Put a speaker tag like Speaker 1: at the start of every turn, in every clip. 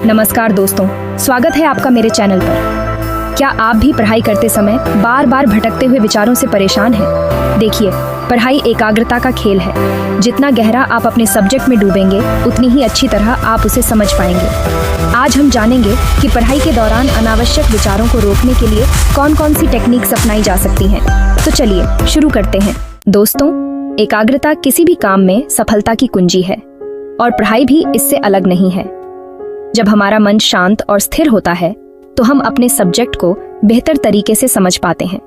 Speaker 1: नमस्कार दोस्तों, स्वागत है आपका मेरे चैनल पर। क्या आप भी पढ़ाई करते समय बार बार भटकते हुए विचारों से परेशान हैं? देखिए, पढ़ाई एकाग्रता का खेल है। जितना गहरा आप अपने सब्जेक्ट में डूबेंगे, उतनी ही अच्छी तरह आप उसे समझ पाएंगे। आज हम जानेंगे कि पढ़ाई के दौरान अनावश्यक विचारों को रोकने के लिए कौन कौन सी टेक्निक्स अपनाई जा सकती हैं। तो चलिए शुरू करते हैं। दोस्तों, एकाग्रता किसी भी काम में सफलता की कुंजी है और पढ़ाई भी इससे अलग नहीं है। जब हमारा मन शांत और स्थिर होता है तो हम अपने सब्जेक्ट को बेहतर तरीके से समझ पाते हैं।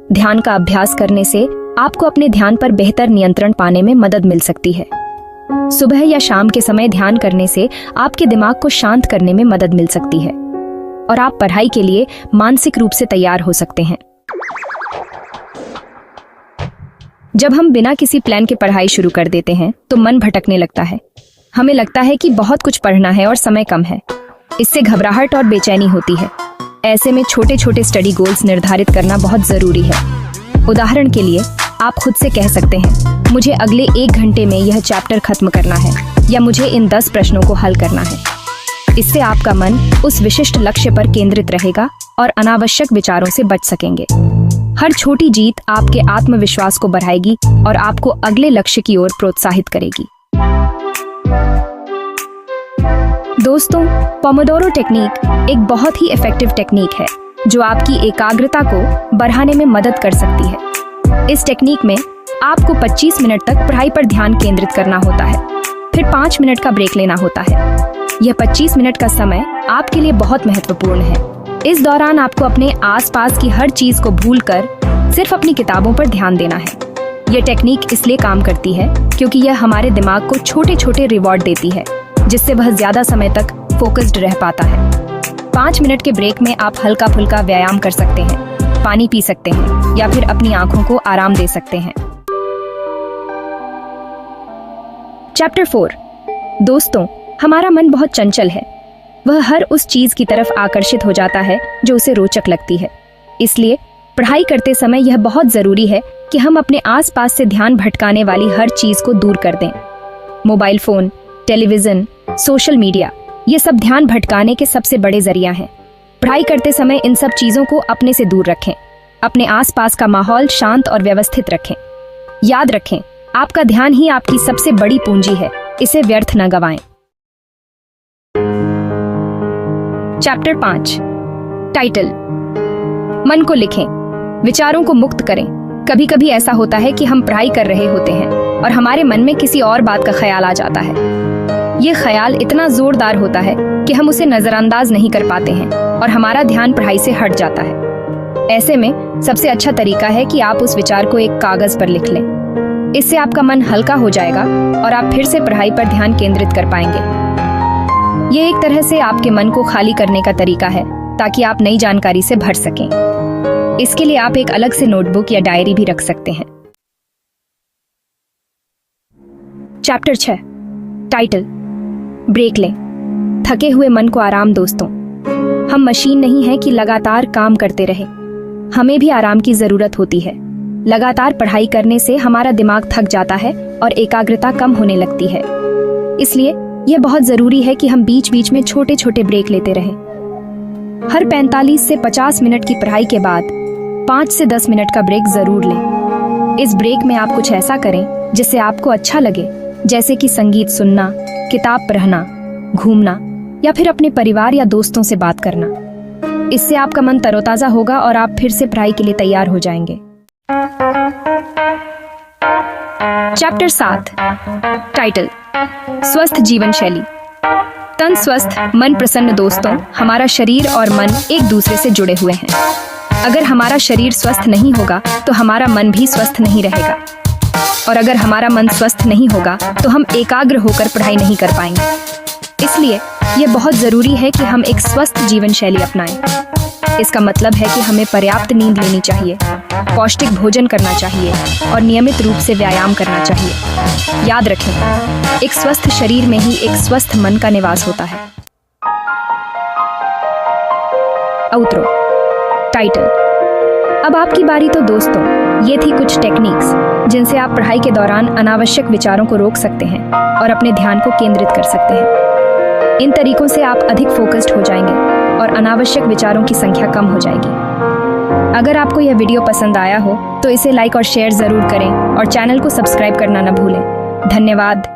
Speaker 1: ध्यान का अभ्यास करने से आपको अपने ध्यान पर बेहतर नियंत्रण पाने में मदद मिल सकती है। सुबह या शाम के समय ध्यान करने से आपके दिमाग को शांत करने में मदद मिल सकती है और आप पढ़ाई के लिए मानसिक रूप से तैयार हो सकते हैं। जब हम बिना किसी प्लान के पढ़ाई शुरू कर देते हैं तो मन भटकने लगता है। हमें लगता है कि बहुत कुछ पढ़ना है और समय कम है। इससे घबराहट और बेचैनी होती है। ऐसे में छोटे छोटे स्टडी गोल्स निर्धारित करना बहुत जरूरी है। उदाहरण के लिए, आप खुद से कह सकते हैं, मुझे अगले 1 घंटे में यह चैप्टर खत्म करना है या मुझे इन 10 प्रश्नों को हल करना है। इससे आपका मन उस विशिष्ट लक्ष्य पर केंद्रित रहेगा और अनावश्यक विचारों से बच सकेंगे। हर छोटी जीत आपके आत्मविश्वास को बढ़ाएगी और आपको अगले लक्ष्य की ओर प्रोत्साहित करेगी। दोस्तों, पोमोडोरो टेक्निक एक बहुत ही इफेक्टिव टेक्निक है जो आपकी एकाग्रता को बढ़ाने में मदद कर सकती है। इस टेक्निक में आपको 25 मिनट तक पढ़ाई पर ध्यान केंद्रित करना होता है, फिर 5 मिनट का ब्रेक लेना होता है। यह 25 मिनट का समय आपके लिए बहुत महत्वपूर्ण है। इस दौरान आपको अपने आसपास की हर चीज को भूलकर सिर्फ अपनी किताबों पर ध्यान देना है। यह टेक्निक इसलिए काम करती है क्योंकि यह हमारे दिमाग को छोटे छोटे रिवॉर्ड देती है, जिससे वह ज्यादा समय तक फोकस्ड रह पाता है। 5 मिनट के ब्रेक में आप हल्का फुल्का व्यायाम कर सकते हैं, पानी पी सकते हैं या फिर अपनी आंखों को आराम दे सकते हैं। चैप्टर 4। दोस्तों, हमारा मन बहुत चंचल है। वह हर उस चीज की तरफ आकर्षित हो जाता है जो उसे रोचक लगती है। इसलिए पढ़ाई करते समय यह बहुत जरूरी है कि हम अपने आसपास से ध्यान भटकाने वाली हर चीज को दूर कर दें। Mobile phone, television, social media, ये सब ध्यान भटकाने के सबसे बड़े जरिया हैं। पढ़ाई करते समय इन सब चीजों को अपने से दूर रखें। अपने आसपास का माहौल शांत और व्यवस्थित रखें। याद रखें, आपका ध्यान ही आपकी सबसे बड़ी पूंजी है। इसे व्यर्थ न गवाएं। चैप्टर 5। टाइटल। मन को लिखें, विचारों को मुक्त करें। कभी कभी ऐसा होता है कि हम पढ़ाई कर रहे होते हैं और हमारे मन में किसी और बात का ख्याल आ जाता है। ये ख्याल इतना जोरदार होता है कि हम उसे नजरअंदाज नहीं कर पाते हैं और हमारा ध्यान पढ़ाई से हट जाता है। ऐसे में सबसे अच्छा तरीका है कि आप उस विचार को एक कागज पर लिख लें। इससे आपका मन हल्का हो जाएगा और आप फिर से पढ़ाई पर ध्यान केंद्रित कर पाएंगे। ये एक तरह से आपके मन को खाली करने का तरीका है ताकि आप नई जानकारी से भर सकें। इसके लिए आप एक अलग से नोटबुक या डायरी भी रख सकते हैं। चैप्टर 6। टाइटल। ब्रेक लें, थके हुए मन को आराम। दोस्तों, हम मशीन नहीं है कि लगातार काम करते रहे। हमें भी आराम की जरूरत होती है। लगातार पढ़ाई करने से हमारा दिमाग थक जाता है और एकाग्रता कम होने लगती है। इसलिए यह बहुत जरूरी है कि हम बीच बीच में छोटे छोटे ब्रेक लेते रहें। हर 45 से 50 मिनट की पढ़ाई के बाद 5 से 10 मिनट का ब्रेक जरूर लें। इस ब्रेक में आप कुछ ऐसा करें जिससे आपको अच्छा लगे, जैसे कि संगीत सुनना, किताब पढ़ना, घूमना या फिर अपने परिवार या दोस्तों से बात करना। इससे आपका मन तरोताजा होगा और आप फिर से पढ़ाई के लिए तैयार हो जाएंगे। चैप्टर 7। टाइटल। स्वस्थ जीवन शैली। तन स्वस्थ, मन प्रसन्न। दोस्तों, हमारा शरीर और मन एक दूसरे से जुड़े हुए हैं। अगर हमारा शरीर स्वस्थ नहीं होगा तो हमारा मन भी स्वस्थ नहीं रहेगा, और अगर हमारा मन स्वस्थ नहीं होगा तो हम एकाग्र होकर पढ़ाई नहीं कर पाएंगे। इसलिए यह बहुत जरूरी है कि हम एक स्वस्थ जीवन शैली अपनाएं। इसका मतलब है कि हमें पर्याप्त नींद लेनी चाहिए, पौष्टिक भोजन करना चाहिए और नियमित रूप से व्यायाम करना चाहिए। याद रखें, एक स्वस्थ शरीर में ही एक स्वस्थ मन का निवास होता है। आउटरो। टाइटल। अब आपकी बारी। तो दोस्तों, ये थी कुछ टेक्निक्स जिनसे आप पढ़ाई के दौरान अनावश्यक विचारों को रोक सकते हैं और अपने ध्यान को केंद्रित कर सकते हैं। इन तरीकों से आप अधिक फोकस्ड हो जाएंगे और अनावश्यक विचारों की संख्या कम हो जाएगी। अगर आपको यह वीडियो पसंद आया हो तो इसे लाइक और शेयर ज़रूर करें और चैनल को सब्सक्राइब करना न भूलें। धन्यवाद।